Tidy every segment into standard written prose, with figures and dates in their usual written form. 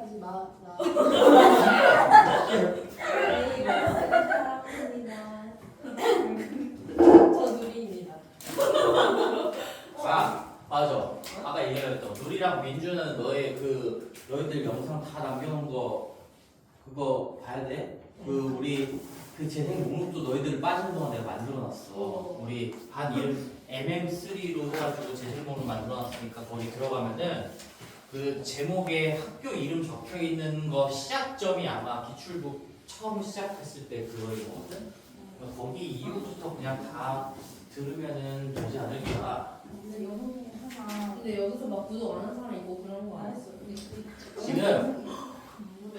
하지 마. 나. 저 누리입니다. 아 맞아. 아까 얘기했던 누리랑 민주는 너희들 영상 다 남겨놓은 거 그거 봐야 돼. 우리 그 재생 목록도 너희들 빠지는 동안 내가 만들어놨어. 우리 반 이름 MM3로 해가지고 재생 목록 만들어놨으니까 거기 들어가면은 그 제목에 학교 이름 적혀 있는 거 시작점이 아마 기출부 처음 시작했을 때 그거이거든. 그러니까 거기 이후부터 그냥 다 들으면은 되지 않을까. 근데 영훈이 하나. 근데 여기서 막 구독 안 하는 사람 있고 그런 거 안 했어. 지금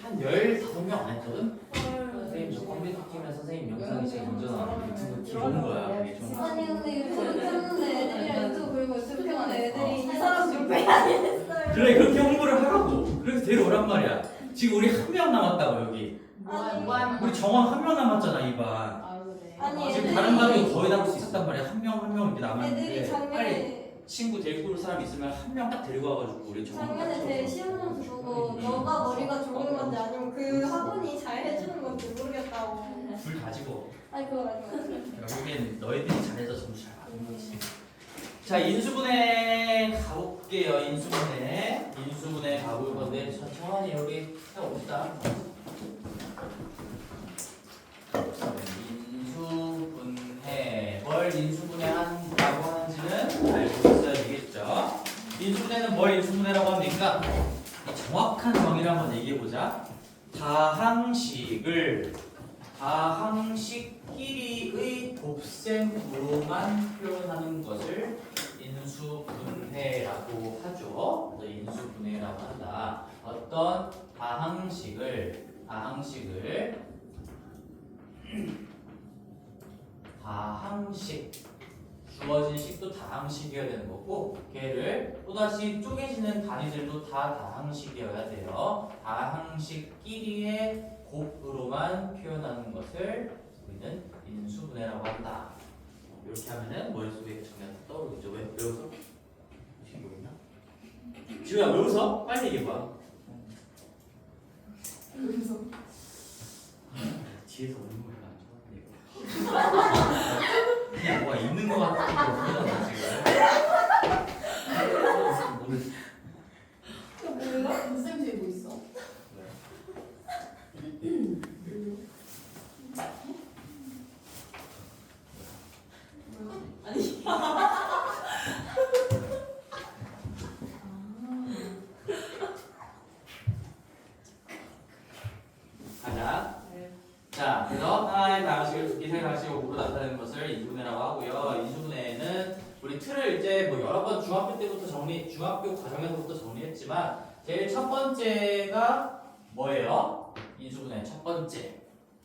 한 15명 안 했거든? 선생님 저 컴퓨터 팀에 선생님 영상이 제일 먼저 나왔는데 유튜브 들어온 거야. 이게 좀 아니 근데 유튜브 켰는데 애들이랑 유튜브 그리고 유튜브 켰는데 애들이 이 사람 좀 빼야지 했어요. 그래 그렇게 홍보를 하라고. 그래서 데려오란 말이야. 지금 우리 한 명 남았다고 여기. 우리 정원 한 명 남았잖아 이 반. 아 그래. 아니, 지금 애들이- 다른 반이 거의 다 올 수 있었단 말이야. 한 명 이렇게 애들이 남았는데 빨리 작년에 친구 데리고 올 사람 있으면 한 명 딱 데리고 와가지고 우리 정원 작년에 제 시험 점수 보고 너가 머리가 좋은 건지 아니면 그 학원이 잘 해주는 건지 모르겠다고. 불 가지고. 아니 그거 아니고. 결국엔 너희들이 잘해서 점수 잘 받는 거지. 자 인수분해 가볼게요. 인수분해 가볼 건데 천천히 여기 해봅시다. 인수분해 뭘 인수분해한다고 하는지는 알고 있어야 되겠죠. 인수분해는 뭘 인수분해라고 합니까? 정확한 정의를 한번 얘기해보자. 다항식끼리의 곱셈으로만 표현하는 것을 인수분해라고 하죠. 그래서 인수분해라고 한다. 어떤 다항식을 주어진 식도 다항식이어야 되는 거고 걔를 또다시 쪼개지는 단위들도 다 다항식이어야 돼요. 다항식끼리의 곱으로만 표현하는 것을 우리는 인수분해라고 한다. 이렇게 하면은 머릿속에 정리가 떠오르겠죠. 왜 웃어? 지금 뭐 있나? 지우야 왜 웃어? 빨리 얘기해봐. 뒤에서 오는 거야. 그냥 뭐가 있는 거 같은 거 보잖아 지금. 오늘 쌤 뒤에 뭐 있어? 아니. 가자. 자, 그래서 하나의 다항식을 두 개의 다항식으로 나타내는 것을 인수분해라고 하고요. 인수분해는 우리 틀을 이제 뭐 여러 번 중학교 과정에서부터 정리했지만 제일 첫 번째가 뭐예요? 인수분해 첫 번째.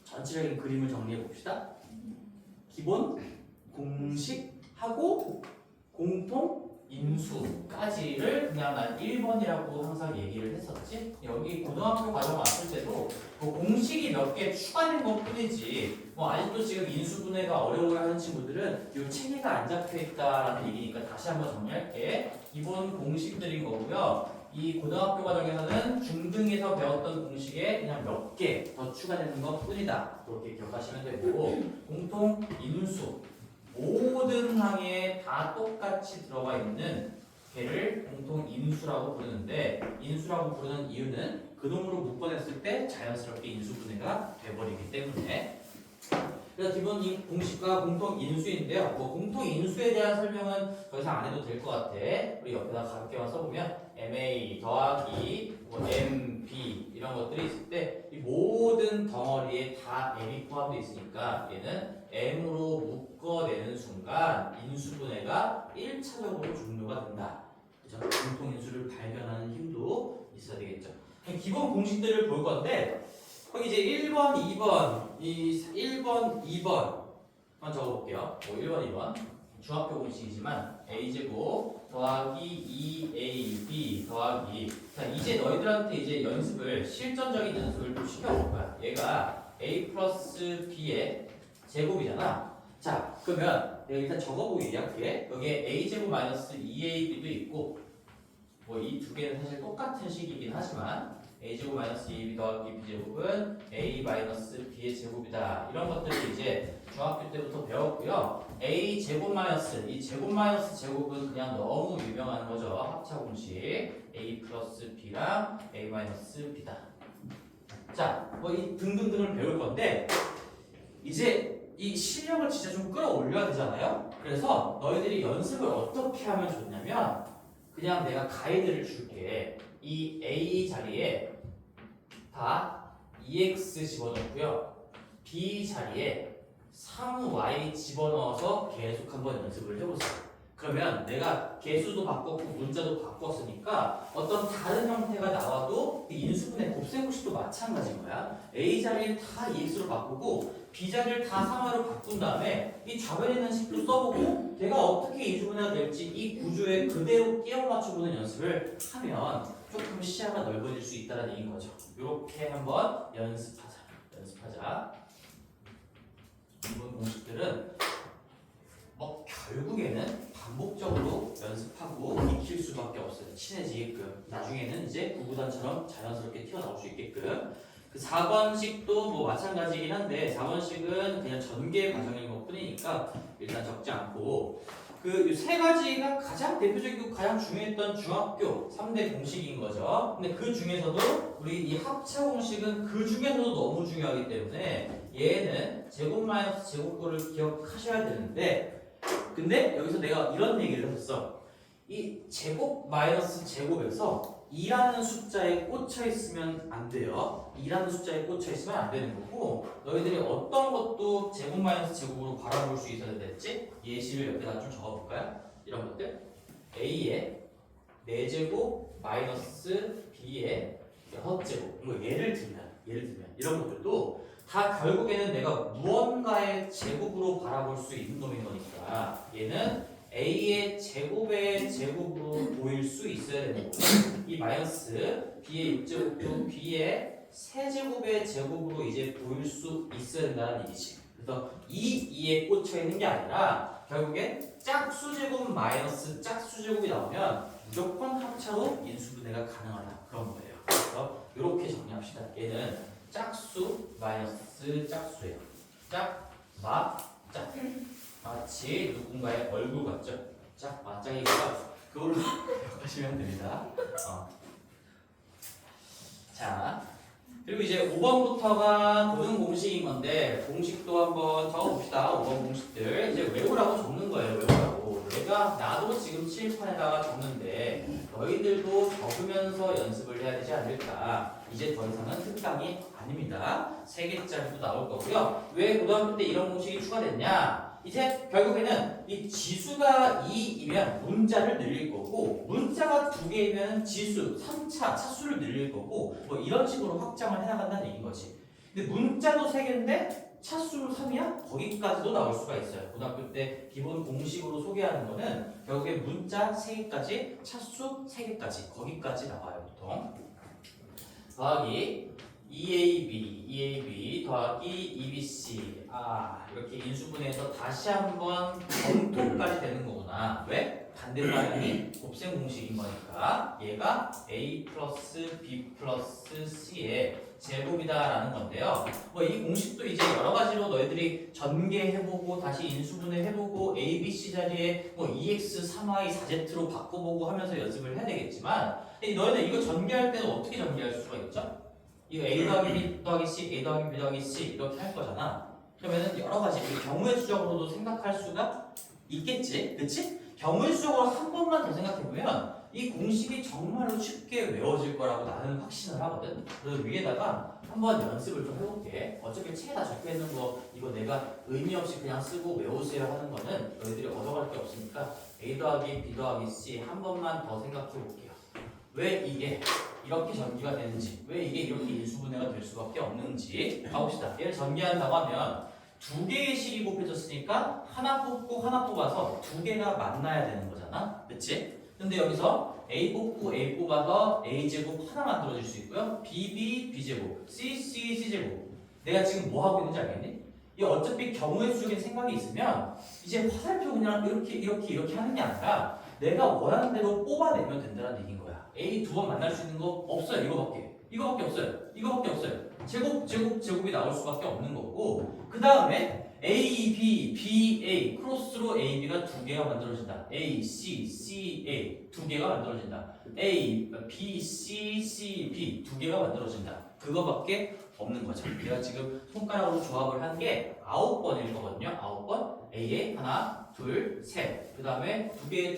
전체적인 그림을 정리해 봅시다. 기본 공식하고 공통 인수까지를 그냥 난 1번이라고 항상 얘기를 했었지. 여기 고등학교 과정 왔을 때도 그 공식이 몇 개 추가된 것 뿐이지 뭐 아직도 지금 인수분해가 어려워하는 친구들은 이 체계가 안 잡혀 있다라는 얘기니까 다시 한번 정리할게. 기본 공식들인 거고요. 이 고등학교 과정에서는 중등에서 배웠던 공식에 그냥 몇 개 더 추가되는 것 뿐이다. 그렇게 기억하시면 되고 공통 인수 모든 항에 다 똑같이 들어가 있는 걔를 공통 인수라고 부르는데 인수라고 부르는 이유는 그놈으로 묶어냈을 때 자연스럽게 인수분해가 돼버리기 때문에. 그래서 기본 공식과 공통 인수인데요. 뭐 공통 인수에 대한 설명은 더 이상 안 해도 될 것 같아. 우리 옆에다 가볍게만 써보면 MA 더하기 뭐 MB 이런 것들이 있을 때 이 모든 덩어리에 다 M이 포함되어 있으니까 얘는 M으로 묶어내는 순간 인수분해가 1차적으로 종료가 된다. 그죠? 공통 인수를 발견하는 힘도 있어야 되겠죠. 기본 공식들을 볼 건데 거기 이제 1번, 2번, 1번, 2번만 적어볼게요. 뭐 1번, 2번 중학교 공식이지만 a제곱 더하기 2ab 더하기 자 이제 너희들한테 이제 연습을 실전적인 연습을 좀 시켜볼 거야. 얘가 a 플러스 b의 제곱이잖아. 자 그러면 내가 일단 적어보고 얘기할게. 여기에 a제곱 마이너스 2ab도 있고 뭐 이 두 개는 사실 똑같은 식이긴 하지만 a제곱 마이너스 2b 더하기 b제곱은 a 마이너스 b의 제곱이다. 이런 것들을 이제 중학교 때부터 배웠고요. a 제곱 마이너스 이 제곱 마이너스 제곱은 그냥 너무 유명한 거죠. 합차 공식 a 플러스 b랑 a 마이너스 b다. 자, 뭐 이 등등등을 배울 건데 이제 이 실력을 진짜 좀 끌어올려야 되잖아요. 그래서 너희들이 연습을 어떻게 하면 좋냐면 그냥 내가 가이드를 줄게. 이 A 자리에 다 2x 집어넣고요. B 자리에 3y 집어넣어서 계속 한번 연습을 해보세요. 그러면 내가 개수도 바꿨고 문자도 바꿨으니까 어떤 다른 형태가 나와도 인수분해 곱셈공식도 마찬가지인 거야. A 자리를 다 2x로 바꾸고 B 자리를 다 3y로 바꾼 다음에 이 좌변에 있는 식도 써보고 내가 어떻게 인수분해가 될지 이 구조에 그대로 끼워 맞춰보는 연습을 하면 조금 시야가 넓어질 수 있다는 얘기인 거죠. 이렇게 한번 연습하자. 이번 공식들은 결국에는 반복적으로 연습하고 익힐 수밖에 없어요. 친해지게끔. 나중에는 이제 구구단처럼 자연스럽게 튀어나올 수 있게끔. 그 4번식도 뭐 마찬가지긴 한데 4번식은 그냥 전개 과정인 것 뿐이니까 일단 적지 않고 그 세 가지가 가장 대표적이고 가장 중요했던 중학교 3대 공식인 거죠. 근데 그 중에서도 우리 이 합차 공식은 그 중에서도 너무 중요하기 때문에 얘는 제곱 마이너스 제곱꼴을 기억하셔야 되는데 근데 여기서 내가 이런 얘기를 했었어. 이 제곱 마이너스 제곱에서 2라는 숫자에 꽂혀 있으면 안 돼요. 2라는 숫자에 꽂혀 있으면 안 되는 거고 너희들이 어떤 것도 제곱 마이너스 제곱으로 바라볼 수 있어야 됐지? 예시를 옆에다 좀 적어볼까요? 이런 것들 A의 4제곱 마이너스 B의 6제곱 뭐 예를 들면 이런 것들도 다 결국에는 내가 무언가의 제곱으로 바라볼 수 있는 놈인 거니까 얘는 A의 제곱의 제곱으로 보일 수 있어야 되는 거고 이 마이너스 B의 6제곱도 B의 세제곱의 제곱으로 이제 보일 수 있어야 된다는 얘기지. 그래서 이 2에 꽂혀 있는 게 아니라 결국엔 짝수제곱 마이너스 짝수제곱이 나오면 무조건 합차로 인수분해가 가능하다 그런 거예요. 그래서 이렇게 정리합시다. 얘는 짝수 마이너스 짝수예요. 짝, 마, 짝. 마치 누군가의 얼굴 같죠? 짝, 맞짱이니까 그걸로 기억하시면 됩니다. 자, 그리고 이제 5번부터가 고등 공식인 건데 공식도 한번 적어봅시다. 5번 공식들 이제 외우라고 적는 거예요. 외우라고. 나도 지금 칠판에다가 적는데 너희들도 적으면서 연습을 해야 되지 않을까. 이제 더 이상은 특강이 아닙니다. 3개짜리도 나올 거고요. 왜 고등학교 때 이런 공식이 추가됐냐? 이제 결국에는 이 지수가 2이면 문자를 늘릴 거고 문자가 2개이면 지수, 3차, 차수를 늘릴 거고 뭐 이런 식으로 확장을 해나간다는 얘기인 거지. 근데 문자도 3개인데 차수로 3이야? 거기까지도 나올 수가 있어요. 고등학교 때 기본 공식으로 소개하는 거는 결국에 문자 3개까지, 차수 3개까지 거기까지 나와요. 보통 더하기 EAB 더하기 EBC 이렇게 인수분해해서 다시 한번 검토까지 되는 거구나. 왜? 반대 방향이 곱셈 공식인 거니까 얘가 A 플러스 B 플러스 C의 제곱이다라는 건데요. 뭐 이 공식도 이제 여러 가지로 너희들이 전개해보고 다시 인수분해해보고 A, B, C 자리에 뭐 2x, 3y, 4z로 바꿔보고 하면서 연습을 해야 되겠지만 너희는 이거 전개할 때는 어떻게 전개할 수가 있죠? 이거 A 더하기 B 더하기 C, A 더하기 B 더하기 C 이렇게 할 거잖아. 그러면은 여러 가지 경우의 수적으로도 생각할 수가 있겠지, 그렇지? 경우의 수적으로 한 번만 더 생각해보면 이 공식이 정말로 쉽게 외워질 거라고 나는 확신을 하거든. 그래서 위에다가 한번 연습을 좀 해볼게. 어차피 책에다 적혀있는 거 이거 내가 의미 없이 그냥 쓰고 외우세요 하는 거는 너희들이 얻어갈 게 없으니까 A 더하기 B 더하기 C 한 번만 더 생각해볼게요. 왜 이게 이렇게 전개가 되는지, 왜 이게 이렇게 인수분해가 될 수밖에 없는지 가봅시다. 얘를 전개한다고 하면 2개의 식이 곱해졌으니까 하나 뽑고 하나 뽑아서 2개가 만나야 되는 거잖아, 그치? 근데 여기서 A 뽑고 A 뽑아서 A제곱 하나 만들어질 수 있고요. B, B제곱, C, C제곱. 내가 지금 뭐 하고 있는지 알겠니? 이 어차피 경우의 수적인 생각이 있으면 이제 화살표 그냥 이렇게 하는 게 아니라 내가 원하는 대로 뽑아내면 된다는 얘기인 거야. A 2번 만날 수 있는 거 없어요. 이거밖에. 이거밖에 없어요. 이거밖에 없어요. 제곱이 나올 수밖에 없는 거고 그 다음에 A, B, B, A 크로스로 A, B가 두 개가 만들어진다. A, C, C, A 두 개가 만들어진다. A, B, C, C, B 두 개가 만들어진다. 그거밖에 없는 거죠. 내가 지금 손가락으로 조합을 한 게 9번일 거거든요. 9번. A에 하나, 둘, 셋. 그 다음에 두 개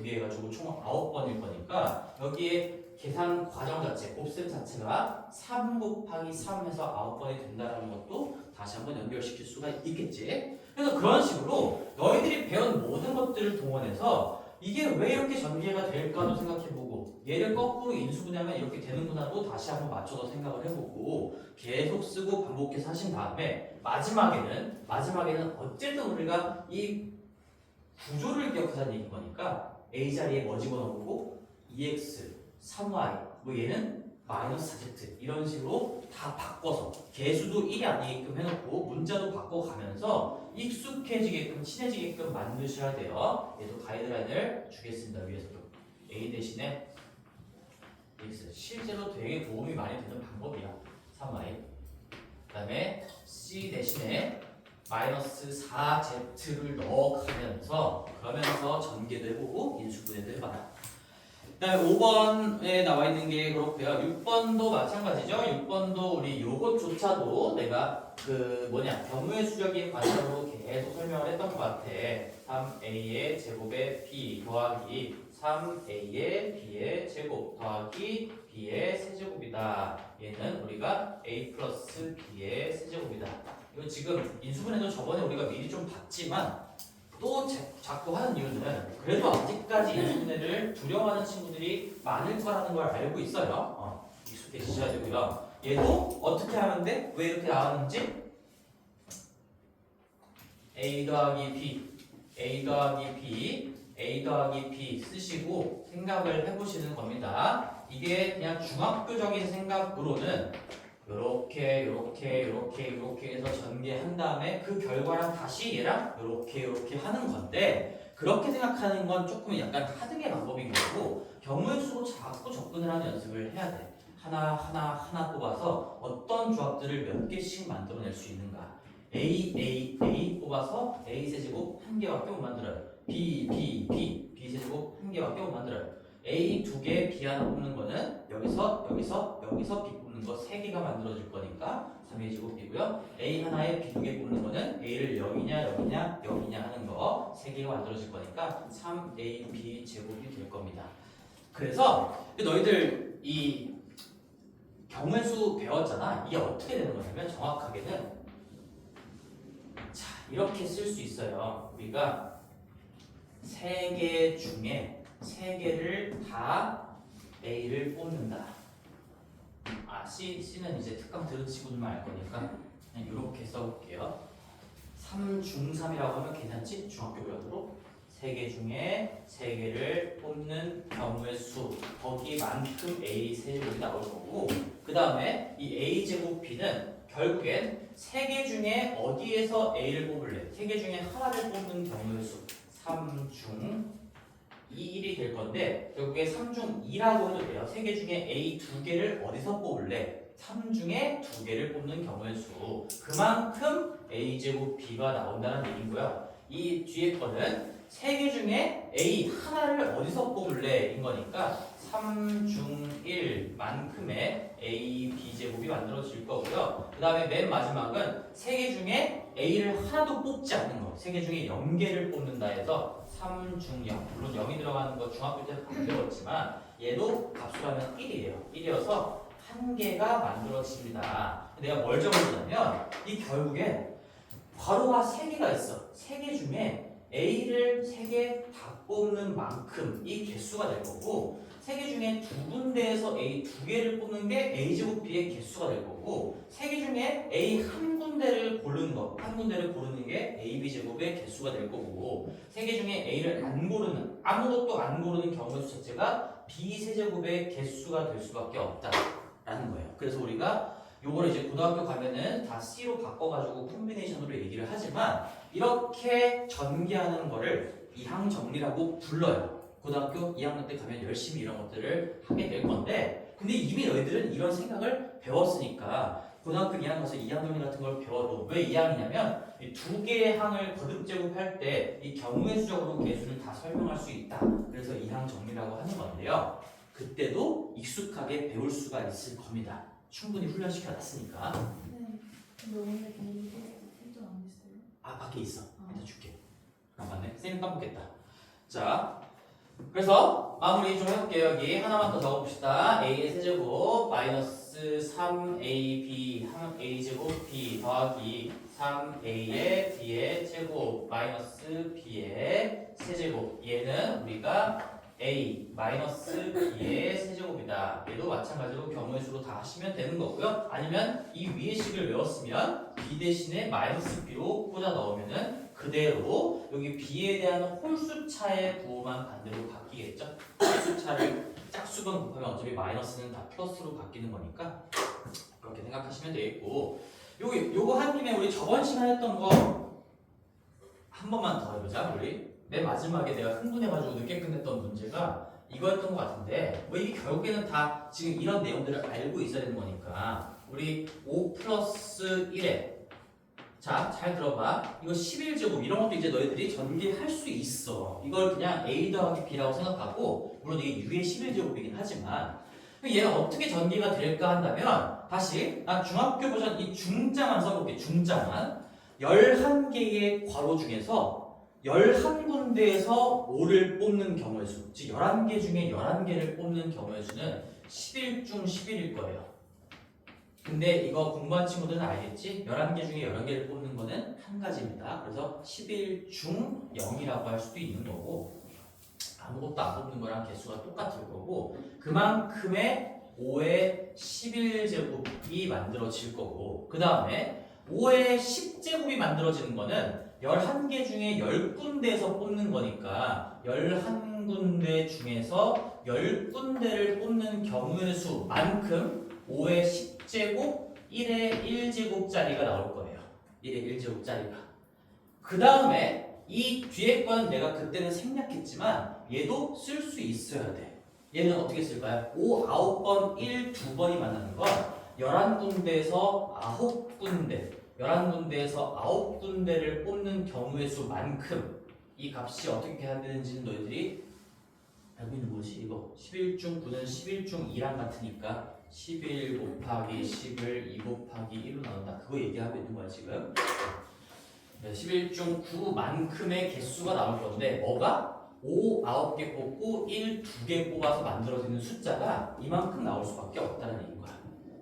해가지고 총 9번일 거니까 여기에 계산 과정 자체, 곱셈 자체가 3 곱하기 3 해서 9번이 된다는 것도 다시 한번 연결시킬 수가 있겠지. 그래서 그런 식으로 너희들이 배운 모든 것들을 동원해서 이게 왜 이렇게 전개가 될까도 생각해보고 얘를 거꾸로 인수분해하면 이렇게 되는구나도 다시 한번 맞춰서 생각을 해보고 계속 쓰고 반복해서 하신 다음에 마지막에는 어쨌든 우리가 이 구조를 기억하자는 얘기인 거니까 A 자리에 뭐 집어넣고 2x, 3y 뭐 얘는 마이너스 4z 이런 식으로 다 바꿔서 개수도 1이 아니게끔 해놓고 문자도 바꿔가면서 익숙해지게끔 친해지게끔 만드셔야 돼요. 얘도 가이드라인을 주겠습니다. 위에서도 A 대신에 x 실제로 되게 도움이 많이 되는 방법이야. 3y 그 다음에 C 대신에 마이너스 4z를 넣어가면서 그러면서 전개도 해보고 인수분해도 해봐라. 그 다음에 5번에 나와 있는 게 그렇고요. 6번도 마찬가지죠. 6번도 우리 요것조차도 내가 경우의 수적인 관점으로 계속 설명을 했던 것 같아. 3a의 제곱에 b 더하기 3a의 b의 제곱 더하기 b의 세제곱이다. 얘는 우리가 a 플러스 b의 세제곱이다. 이거 지금 인수분해도 저번에 우리가 미리 좀 봤지만 또 자꾸 하는 이유는 그래도 아직까지 인수분해를 두려워하는 친구들이 많을 거라는 걸 알고 있어요. 익숙해지셔야 되고요. 얘도 어떻게 하면 돼? 왜 이렇게 나왔는지 A 더하기 B, A 더하기 B, A 더하기 B 쓰시고 생각을 해보시는 겁니다. 이게 그냥 중학교적인 생각으로는 요렇게 해서 전개한 다음에 그 결과랑 다시 얘랑 요렇게 하는 건데 그렇게 생각하는 건 조금 약간 하등의 방법인 거고 경우의 수로 자꾸 접근을 하는 연습을 해야 돼. 하나 뽑아서 어떤 조합들을 몇 개씩 만들어낼 수 있는가. A 뽑아서 A 세제곱 한 개밖에 못 만들어요. B 세제곱 한 개밖에 못 만들어요. A 두 개, B 하나 뽑는 거는 여기서 B 뽑는 거 세 개가 만들어질 거니까 3의 제곱이고요. A 하나에 B 두 개 뽑는 거는 A를 여기냐 하는 거 세 개가 만들어질 거니까 3AB 제곱이 될 겁니다. 그래서 너희들 이 경우의 수 배웠잖아. 이게 어떻게 되는 거냐면 정확하게는 자 이렇게 쓸 수 있어요. 우리가 세 개 중에 세 개를 다 A를 뽑는다. C는 이제 특강 들은 친구들만 알 거니까 그냥 이렇게 써볼게요. 3중3이라고 하면 괜찮지? 중학교 배워도 3개 중에 3개를 뽑는 경우의 수 거기만큼 A 세제곱이 나올 거고 그 다음에 이 A 제곱 B는 결국엔 3개 중에 어디에서 A를 뽑을래? 3개 중에 하나를 뽑는 경우의 수 3중 1이 될 건데 결국에 3중 2라고 해도 돼요. 3개 중에 A 2개를 어디서 뽑을래? 3중에 2개를 뽑는 경우의 수 그만큼 A제곱 B가 나온다는 얘기고요. 이 뒤에 거는 3개 중에 A 하나를 어디서 뽑을래? 인 거니까 3중 1만큼의 A, B제곱이 만들어질 거고요. 그 다음에 맨 마지막은 3개 중에 A를 하나도 뽑지 않는 거 3개 중에 0개를 뽑는다 해서 3중 0 물론 0이 들어가는 거 중학교 때는 안 배웠지만 얘도 값수라면 1이에요. 1이어서 한 개가 만들어집니다. 내가 뭘 적어주냐면 이 결국에 괄호가 3개가 있어. 3개 중에 A를 3개 다 뽑는 만큼 이 개수가 될 거고 3개 중에 2군데에서 A 2개를 뽑는 게 A제곱 B의 개수가 될 거고 3개 중에 A 한 군데를 고르는 게 AB제곱의 개수가 될 거고 3개 중에 A를 아무것도 안 고르는 경우의 수 자체가 B 세제곱의 개수가 될 수밖에 없다라는 거예요. 그래서 우리가 요거를 이제 고등학교 가면은 다 C로 바꿔가지고 콤비네이션으로 얘기를 하지만 이렇게 전개하는 거를 이항정리라고 불러요. 고등학교 2학년 때 가면 열심히 이런 것들을 하게 될 건데 근데 이미 너희들은 이런 생각을 배웠으니까 고등학교 2학년 가서 2항 정리 같은 걸 배워도 왜 2항이냐면 이 두 개의 항을 거듭 제곱할 때 이 경우의 수적으로 개수를 다 설명할 수 있다. 그래서 2항 정리라고 하는 건데요. 그때도 익숙하게 배울 수가 있을 겁니다. 충분히 훈련시켜 놨으니까. 네. 근데 오늘 개인 생전 안 했어요? 아 밖에 있어. 이따 줄게. 아 맞네. 쌤 깜빡했다. 자, 그래서 마무리 좀 해볼게요. 여기 하나만 더 적어봅시다. a의 세제곱 마이너스 3ab a제곱 b 더하기 3a의 b의 제곱 마이너스 b의 세제곱. 얘는 우리가 a 마이너스 b의 세제곱이다. 얘도 마찬가지로 경우의 수로 다 하시면 되는 거고요. 아니면 이 위의 식을 외웠으면 b 대신에 마이너스 b로 꽂아 넣으면은 그대로 여기 b에 대한 홀수차의 부호만 반대로 바뀌겠죠. 홀수차를 짝수건 곱하면 어차피 마이너스는 다 플러스로 바뀌는 거니까 그렇게 생각하시면 되겠고, 요거 한 김에 우리 저번 시간에 했던 거 한 번만 더 해보자. 우리 맨 마지막에 내가 흥분해가지고 늦게 끝냈던 문제가 이거였던 것 같은데, 뭐 이게 결국에는 다 지금 이런 내용들을 알고 있어야 되는 거니까 우리 5 플러스 1에 자, 잘 들어봐. 이거 11제곱 이런 것도 이제 너희들이 전개할 수 있어. 이걸 그냥 A 더하기 B라고 생각하고, 물론 이게 U의 11제곱이긴 하지만 얘가 어떻게 전개가 될까 한다면 다시 중학교 버전 이 중자만 써볼게. 중자만 11개의 괄호 중에서 11군데에서 5를 뽑는 경우의 수, 즉 11개 중에 11개를 뽑는 경우의 수는 11 중 11일 거예요. 근데 이거 공부한 친구들은 알겠지? 11개 중에 11개를 뽑는 거는 한 가지입니다. 그래서 11 중 0이라고 할 수도 있는 거고, 아무것도 안 뽑는 거랑 개수가 똑같을 거고, 그만큼의 5의 11제곱이 만들어질 거고, 그 다음에 5의 10제곱이 만들어지는 거는 11개 중에 10군데에서 뽑는 거니까 11군데 중에서 10군데를 뽑는 경우의 수만큼 5의 10제곱 1의 1제곱짜리가 나올 거예요. 1의 1제곱짜리가. 그 다음에 이 뒤에 거는 내가 그때는 생략했지만 얘도 쓸 수 있어야 돼. 얘는 어떻게 쓸까요? 5, 9번, 1, 2번이 만나는 건 11군데에서 9군데 11군데에서 9군데를 뽑는 경우의 수만큼 이 값이 어떻게 해야 되는지는 너희들이 알고 있는 거지. 이거 11 중 9는 11 중 2랑 같으니까 11 곱하기 10을 2 곱하기 1로 나눈다. 그거 얘기하고 있는 거야 지금. 11 중 9만큼의 개수가 나올 건데 뭐가? 5, 9개 뽑고 1, 2개 뽑아서 만들어지는 숫자가 이만큼 나올 수밖에 없다는 얘기인 거야.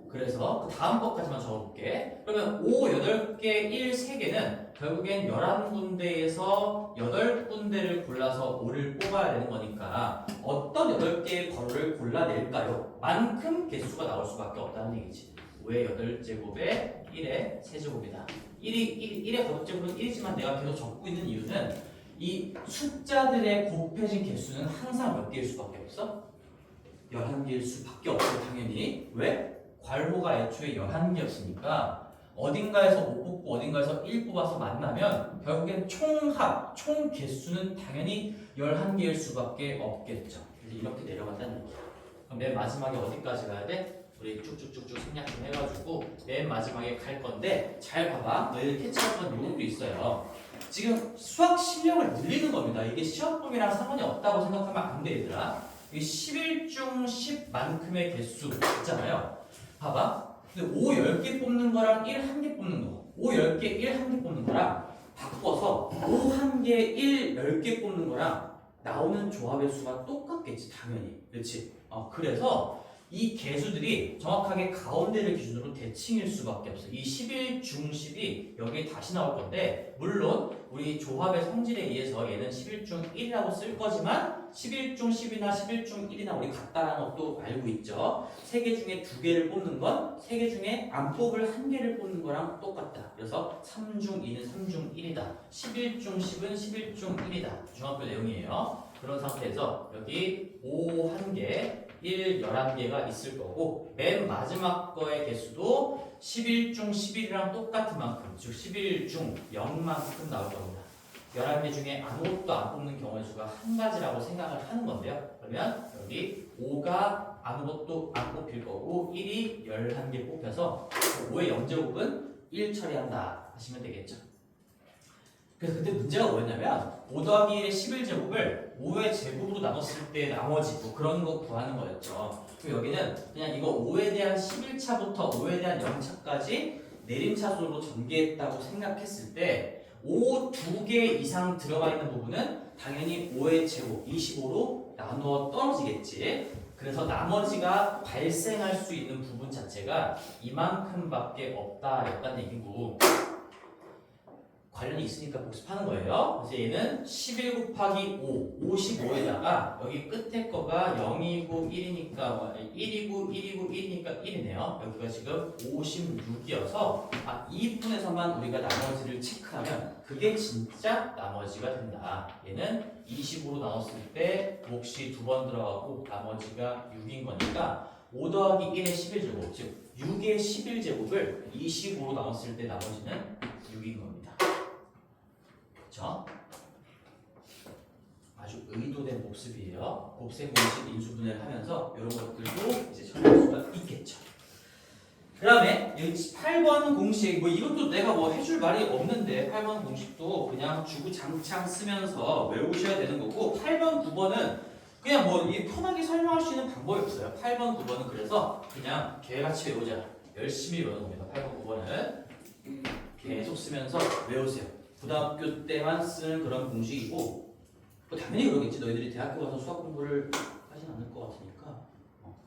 그래서 그 다음 것까지만 적어볼게. 그러면 5, 8개, 1, 3개는 결국엔 11군데에서 8군데를 골라서 5를 뽑아야 되는 거니까 어떤 8개의 괄호를 골라낼까요? 만큼 개수가 나올 수밖에 없다는 얘기지. 5의 8제곱에 1의 세제곱이다. 1의 거듭제곱은 1이지만 내가 계속 적고 있는 이유는 이 숫자들의 곱해진 개수는 항상 몇 개일 수밖에 없어? 11개일 수밖에 없어 당연히. 왜? 괄호가 애초에 11개였으니까 어딘가에서 5 뽑고 어딘가에서 1 뽑아서 만나면 결국엔 총합, 총 개수는 당연히 11개일 수밖에 없겠죠. 그래서 이렇게 내려간다는 얘기야. 그럼 맨 마지막에 어디까지 가야 돼? 우리 쭉쭉쭉쭉 생략 좀 해가지고 맨 마지막에 갈 건데 잘 봐봐. 너희들 캐치할 건 요것도 있어요. 지금 수학 실력을 늘리는 겁니다. 이게 시험범위랑 상관이 없다고 생각하면 안 돼 얘들아. 이게 11 중 10만큼의 개수 있잖아요. 봐봐. 근데 5, 10개 뽑는 거랑 1, 1개 뽑는 거. 5, 10개, 1, 1개 뽑는 거랑 바꿔서 5, 1개, 1, 10개 뽑는 거랑 나오는 조합의 수가 똑같겠지 당연히. 그렇지? 그래서 이 개수들이 정확하게 가운데를 기준으로 대칭일 수밖에 없어. 이 11 중 10이 여기에 다시 나올 건데 물론 우리 조합의 성질에 의해서 얘는 11 중 1이라고 쓸 거지만 11 중 10이나 11 중 1이나 우리 같다라는 것도 알고 있죠. 3개 중에 2개를 뽑는 건 3개 중에 안 뽑을 1개를 뽑는 거랑 똑같다. 그래서 3 중 2는 3 중 1이다. 11 중 10은 11 중 1이다. 중학교 내용이에요. 그런 상태에서 여기 5 1개 1, 11개가 있을 거고 맨 마지막 거의 개수도 11 중 11이랑 똑같은 만큼 즉 11 중 0만큼 나올 겁니다. 11개 중에 아무것도 안 뽑는 경우의 수가 한 가지라고 생각을 하는 건데요. 그러면 여기 5가 아무것도 안 뽑힐 거고 1이 11개 뽑혀서 5의 0제곱은 1 처리한다 하시면 되겠죠. 그래서 그때 문제가 뭐였냐면 5 더하기 1의 11제곱을 5의 제곱으로 나눴을 때 나머지 뭐 그런 거 구하는 거였죠. 그리고 여기는 그냥 이거 5에 대한 11차부터 5에 대한 0차까지 내림차순으로 전개했다고 생각했을 때 5 2개 이상 들어가 있는 부분은 당연히 5의 제곱 25로 나누어 떨어지겠지. 그래서 나머지가 발생할 수 있는 부분 자체가 이만큼밖에 없다였다는 얘기고 관련이 있으니까 복습하는 거예요. 그래서 얘는 11 곱하기 5, 55에다가 여기 끝에 거가 0이고 1이니까 1이고 1이고 1이니까 1이네요. 여기가 지금 56이어서 이 분에서만 우리가 나머지를 체크하면 그게 진짜 나머지가 된다. 얘는 25로 나눴을 때 몫이 2번 들어가고 나머지가 6인 거니까 5 더하기 1의 11제곱, 즉 6의 11제곱을 25로 나눴을 때 나머지는 6인 겁니다. 그렇죠? 아주 의도된 복습이에요. 곱셈 공식 인수분해를 하면서 이런 것들도 이제 정할 수가 있겠죠. 그 다음에 여기 8번 공식 뭐 이것도 내가 뭐 해줄 말이 없는데 8번 공식도 그냥 주구장창 쓰면서 외우셔야 되는 거고 8번 9번은 그냥 뭐 편하게 설명할 수 있는 방법이 없어요. 8번 9번은 그래서 그냥 개같이 외우자. 열심히 외우는 겁니다. 8번 9번은 계속 쓰면서 외우세요. 고등학교 때만 쓰는 그런 공식이고 뭐 당연히 그러겠지. 너희들이 대학교 가서 수학 공부를 하진 않을 것 같으니까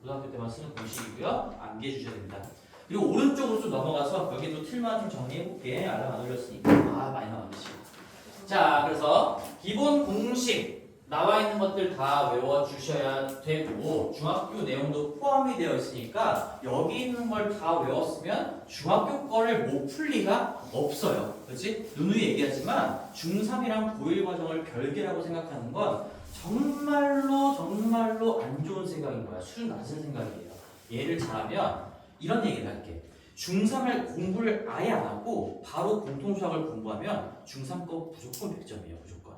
고등학교 때만 쓰는 공식이고요. 암기해 주셔야 됩니다. 그리고 오른쪽으로 좀 넘어가서 여기도 틀만 좀 정리해볼게. 알람 안 올렸으니까 많이 나왔지. 자, 그래서 기본 공식 나와 있는 것들 다 외워주셔야 되고 중학교 내용도 포함이 되어 있으니까 여기 있는 걸 다 외웠으면 중학교 거를 못 풀 리가 없어요. 그렇지? 누누이 얘기하지만 중3이랑 고1 과정을 별개라고 생각하는 건 정말로 안 좋은 생각인 거야. 수준 낮은 생각이에요. 얘를 잘하면 이런 얘기를 할게. 중3을 공부를 아예 안 하고 바로 공통수학을 공부하면 중3 거 무조건 100점이에요. 무조건.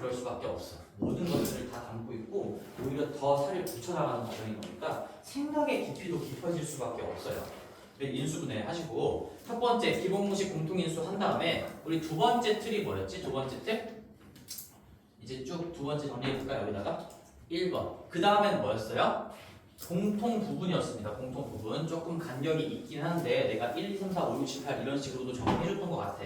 그럴 수밖에 없어. 모든 것들을 다 담고 있고 오히려 더 살을 붙여나가는 과정인 거니까 생각의 깊이도 깊어질 수밖에 없어요. 인수분해 하시고 첫 번째 기본 공식 공통인수 한 다음에 우리 두 번째 틀이 뭐였지? 두 번째 틀? 이제 쭉 두 번째 정리해볼까? 여기다가 1번 그 다음에는 뭐였어요? 공통 부분이었습니다. 공통 부분 조금 간격이 있긴 한데 내가 1, 2, 3, 4, 5, 6, 7, 8 이런 식으로도 정리해줬던 것 같아.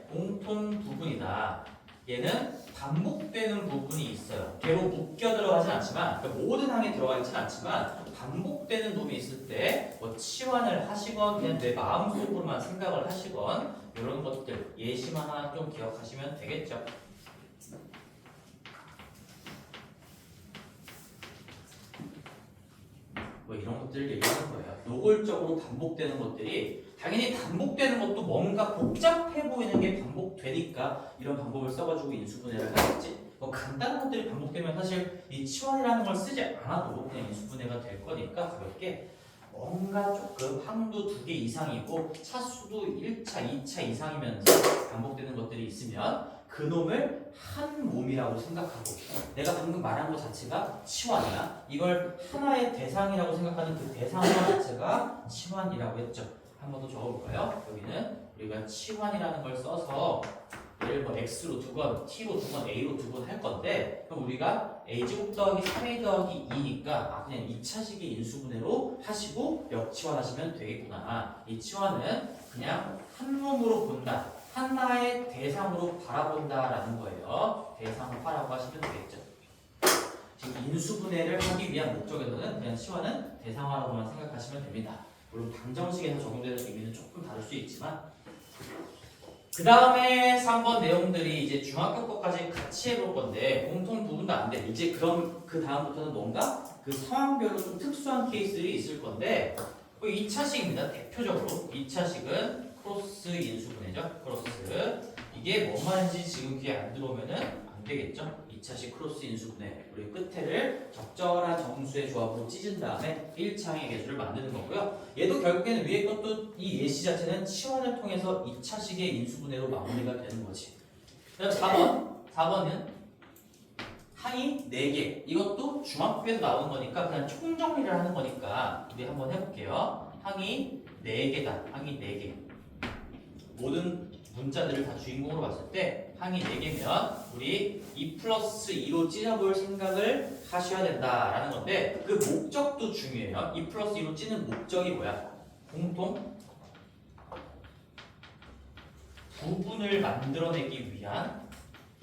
공통 부분이다. 얘는 반복되는 부분이 있어요. 개로 묶여 들어가진 않지만 그러니까 모든 항에 들어가 있진 않지만 반복되는 놈이 있을 때 뭐 치환을 하시건 그냥 내 마음속으로만 생각을 하시건 이런 것들 예시만 하나 좀 기억하시면 되겠죠. 뭐 이런 것들을 얘기하는 거예요. 노골적으로 반복되는 것들이 당연히 반복되는 것도 뭔가 복잡해 보이는 게 반복되니까 이런 방법을 써가지고 인수분해를 하겠지. 뭐 간단한 것들이 반복되면 사실 이 치환이라는 걸 쓰지 않아도 그냥 인수분해가 될 거니까 가볍게 뭔가 조금 항도 2개 이상이고 차수도 1차, 2차 이상이면서 반복되는 것들이 있으면 그놈을 한 몸이라고 생각하고 내가 방금 말한 것 자체가 치환이야. 이걸 하나의 대상이라고 생각하는 그 대상화 자체가 치환이라고 했죠. 한 번 더 적어볼까요? 여기는 우리가 치환이라는 걸 써서 얘를 뭐 x로 두건, t로 두건, a로 두건 할 건데 그럼 우리가 a제곱 더하기 3a 더하기 2니까 그냥 2차식의 인수분해로 하시고 역치환하시면 되겠구나. 이 치환은 그냥 한 놈으로 본다. 하나의 대상으로 바라본다라는 거예요. 대상화라고 하시면 되겠죠. 지금 인수분해를 하기 위한 목적에서는 그냥 치환은 대상화라고만 생각하시면 됩니다. 물론 방정식에서 적용되는 의미는 조금 다를 수 있지만 그 다음에 3번 내용들이 이제 중학교 것까지 같이 해볼 건데 공통 부분도 안 돼. 이제 그럼 그 다음부터는 뭔가 그 상황별로 좀 특수한 케이스들이 있을 건데 2차식입니다. 대표적으로 2차식은 크로스 인수분해죠. 크로스 이게 뭔 말인지 지금 귀에 안 들어오면은 안 되겠죠. 2차식 크로스 인수분해 우리 끝에를 적절한 정수의 조합으로 찢은 다음에 1차항의 계수를 만드는 거고요. 얘도 결국에는 위에 것도 이 예시 자체는 치환을 통해서 2차식의 인수분해로 마무리가 되는 거지. 그다음 4번은 항이 4개. 이것도 중학교에서 나오는 거니까 그냥 총정리를 하는 거니까 우리 한번 해볼게요. 항이 4개다. 항이 4개. 모든 문자들을 다 주인공으로 봤을 때 항이 4개면 우리 2 플러스 2로 찢어볼 생각을 하셔야 된다라는 건데 그 목적도 중요해요. 2 플러스 2로 찢는 목적이 뭐야? 공통 부분을 만들어내기 위한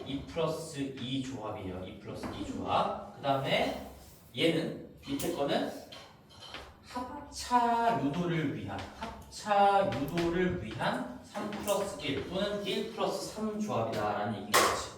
2 플러스 2 조합이에요. 2 플러스 2 조합. 그 다음에 얘는 밑에 거는 합차 유도를 위한 3 플러스 1 또는 1 플러스 3 조합이다라는 얘기인 거지.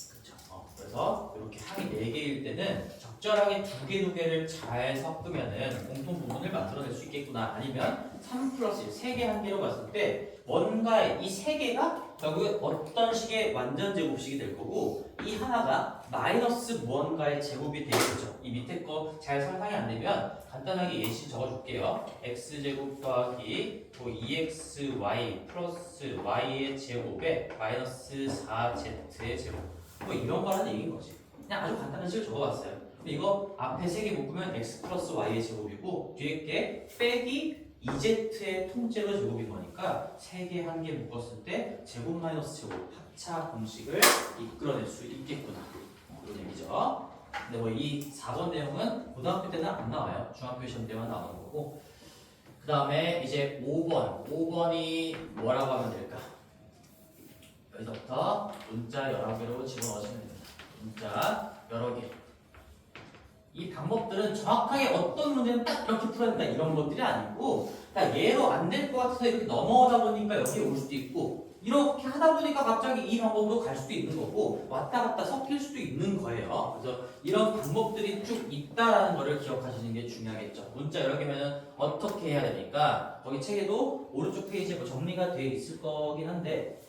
그쵸? 그래서 이렇게 항이 4개일 때는 적절하게 2개를 잘 섞으면은 공통 부분을 만들어낼 수 있겠구나. 아니면 3 플러스 1, 3개 한개로 봤을 때 뭔가 이 3개가 결국에 어떤 식의 완전 제곱식이 될 거고 이 하나가 마이너스 무언가의 제곱이 되겠죠. 이 밑에 거 잘 상상이 안 되면 간단하게 예시 적어줄게요. x제곱 더하기 2xy 플러스 y의 제곱에 마이너스 4z의 제곱 뭐 이런 거라는 얘기인 거지. 그냥 아주 간단한 식을 적어봤어요. 근데 이거 앞에 3개 묶으면 x 플러스 y의 제곱이고 뒤에 게 빼기 2z의 통째로 제곱인 거니까 3개, 1개 묶었을 때 제곱 마이너스 제곱 합차 공식을 이끌어낼 수 있겠구나. 그런 얘기죠. 근데 뭐 이 4번 내용은 고등학교 때는 안 나와요. 중학교 시험 때만 나오는 거고. 그 다음에 이제 5번이 뭐라고 하면 될까? 여기서부터 문자 여러 개로 집어넣으시면 됩니다. 문자 여러 개. 이 방법들은 정확하게 어떤 문제는 딱 이렇게 풀어야 된다 이런 것들이 아니고 그러니까 얘로 안 될 것 같아서 이렇게 넘어가다 보니까 여기에 올 수도 있고 이렇게 하다 보니까 갑자기 이 방법으로 갈 수도 있는 거고 왔다 갔다 섞일 수도 있는 거예요. 그래서 이런 방법들이 쭉 있다라는 거를 기억하시는 게 중요하겠죠. 문자 여러 개면은 어떻게 해야 되니까 거기 책에도 오른쪽 페이지에 뭐 정리가 되어 있을 거긴 한데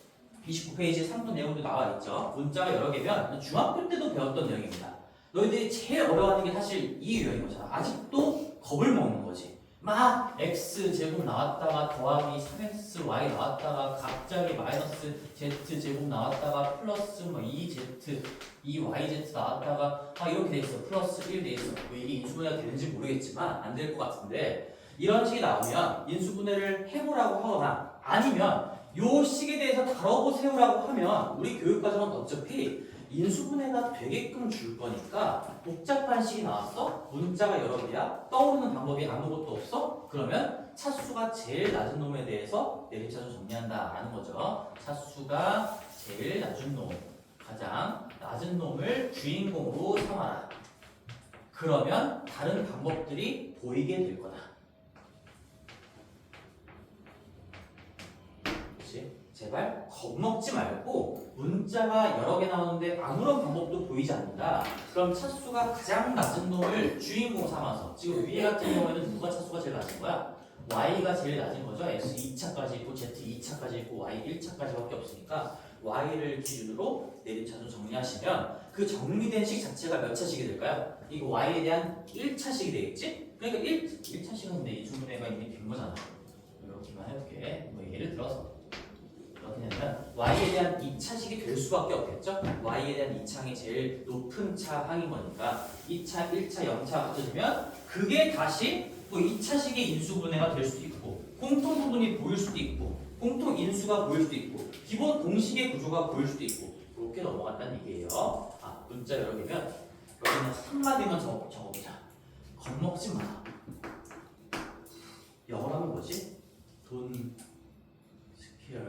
29페이지에 상품 내용도 나와 있죠. 문자가 여러 개면 중학교 때도 배웠던 내용입니다. 너희들이 제일 어려워하는 게 사실 이 유형인 거잖아. 아직도 겁을 먹는 거지. 막 x제곱 나왔다가 더하기 3xy 나왔다가 갑자기 마이너스 z제곱 나왔다가 플러스 뭐 2z, 2yz 나왔다가 막 이렇게 돼 있어. 플러스 1 돼 있어. 왜 이게 인수분해가 되는지 모르겠지만 안 될 것 같은데 이런 식이 나오면 인수분해를 해보라고 하거나 아니면 요 식에 대해서 다뤄보세요라고 하면 우리 교육과정은 어차피 인수분해가 되게끔 줄 거니까 복잡한 식이 나왔어? 문자가 여러 개야? 떠오르는 방법이 아무것도 없어? 그러면 차수가 제일 낮은 놈에 대해서 내림차순 정리한다라는 거죠. 차수가 제일 낮은 놈, 가장 낮은 놈을 주인공으로 삼아라. 그러면 다른 방법들이 보이게 될 거다. 그렇지? 제발 겁먹지 말고 문자가 여러 개 나오는데 아무런 방법도 보이지 않는다. 그럼 차수가 가장 낮은 놈을 주인공 삼아서 지금 위에 같은 경우에는 누가 차수가 제일 낮은 거야? y가 제일 낮은 거죠. x 2차까지 있고 z 2차까지 있고 y 1차까지밖에 없으니까 y를 기준으로 내림차순 정리하시면 그 정리된 식 자체가 몇 차식이 될까요? 이거 y에 대한 1차식이 되겠지? 그러니까 1차식은 내 인수분해가 이미 된 거잖아. 이렇게만 해볼게. 뭐 예를 들어서 어떻게 되냐면 y에 대한 2차식이 될 수밖에 없겠죠? y에 대한 2차항이 제일 높은 차항인 거니까 2차, 1차, 0차 합쳐지면 그게 다시 또 2차식의 인수분해가 될 수도 있고 공통 부분이 보일 수도 있고 공통 인수가 보일 수도 있고 기본 공식의 구조가 보일 수도 있고 그렇게 넘어간다는 얘기예요. 아, 문자 여러 개면 여기는 한마디만 적어보자. 겁먹지 마. 영어로 하면 뭐지? 돈 스퀘어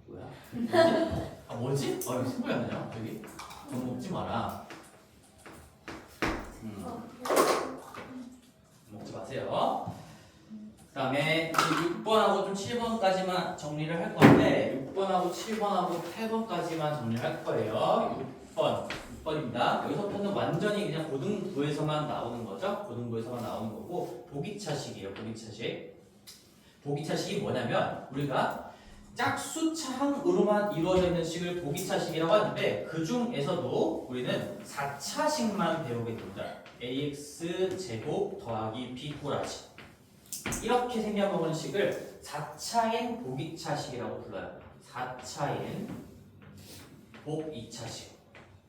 뭐야? 뭐지? 이거 생각이 안 나냐? 여기 돈 먹지 마라. 먹지 마세요. 그 다음에 6번하고 좀 7번까지만 정리를 할 건데 6번하고 7번하고 8번까지만 정리를 할 거예요. 6번입니다. 여기서부터는 완전히 그냥 고등부에서만 나오는 거죠. 고등부에서만 나오는 거고 보기차식이에요. 보기차식이 뭐냐면 우리가 짝수차항으로만 이루어져 있는 식을 보기차식이라고 하는데 그 중에서도 우리는 4차식만 배우게 됩니다. ax 제곱 더하기 b 꼬라지 이렇게 생겨먹은 식을 4차행 보기차식이라고 불러요. 4차인 복 2차식.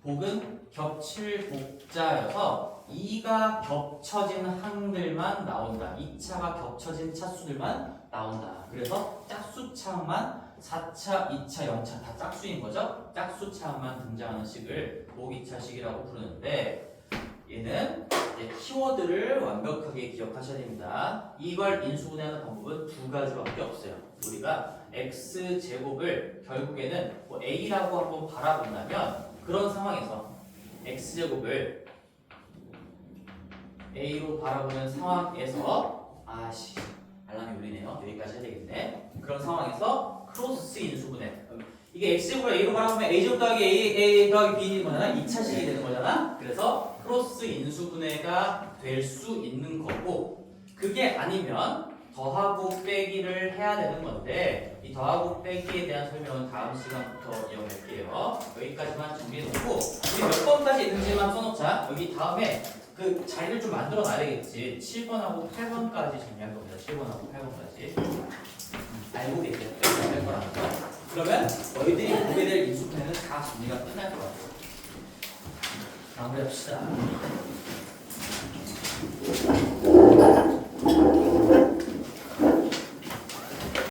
복은 겹칠 복자여서 2가 겹쳐진 항들만 나온다. 2차가 겹쳐진 차수들만 나온다. 그래서 짝수차항만 4차, 2차, 0차 다 짝수인 거죠? 짝수차항만 등장하는 식을 복 2차식이라고 부르는데 얘는 이제 키워드를 완벽하게 기억하셔야 됩니다. 이걸 인수분해하는 방법은 두 가지밖에 없어요. 우리가 x제곱을 결국에는 뭐 a라고 한번 바라본다면 그런 상황에서 x제곱을 a로 바라보는 상황에서 알람이 울리네요. 여기까지 해야 되겠네. 그런 상황에서 크로스 인수분해. 이게 x제곱을 a로 바라보면 a제곱 더하기 a 더하기 b인 거잖아. 2차식이 되는 거잖아. 그래서 크로스 인수분해가 될 수 있는 거고 그게 아니면 더하고 빼기를 해야 되는 건데 이 더하고 빼기에 대한 설명은 다음 시간부터 이어갈게요. 여기까지만 정리해놓고 우리 몇 번까지 있는지만 써놓자. 여기 다음에 그 자리를 좀 만들어 놔야 되겠지. 7번하고 8번까지 정리할 겁니다. 7번하고 8번까지 알고 계세요. 뺄 거라는 거. 그러면 너희들이 보게 될 인수분해는 다 정리가 끝날 것 같아요. 마무리합시다.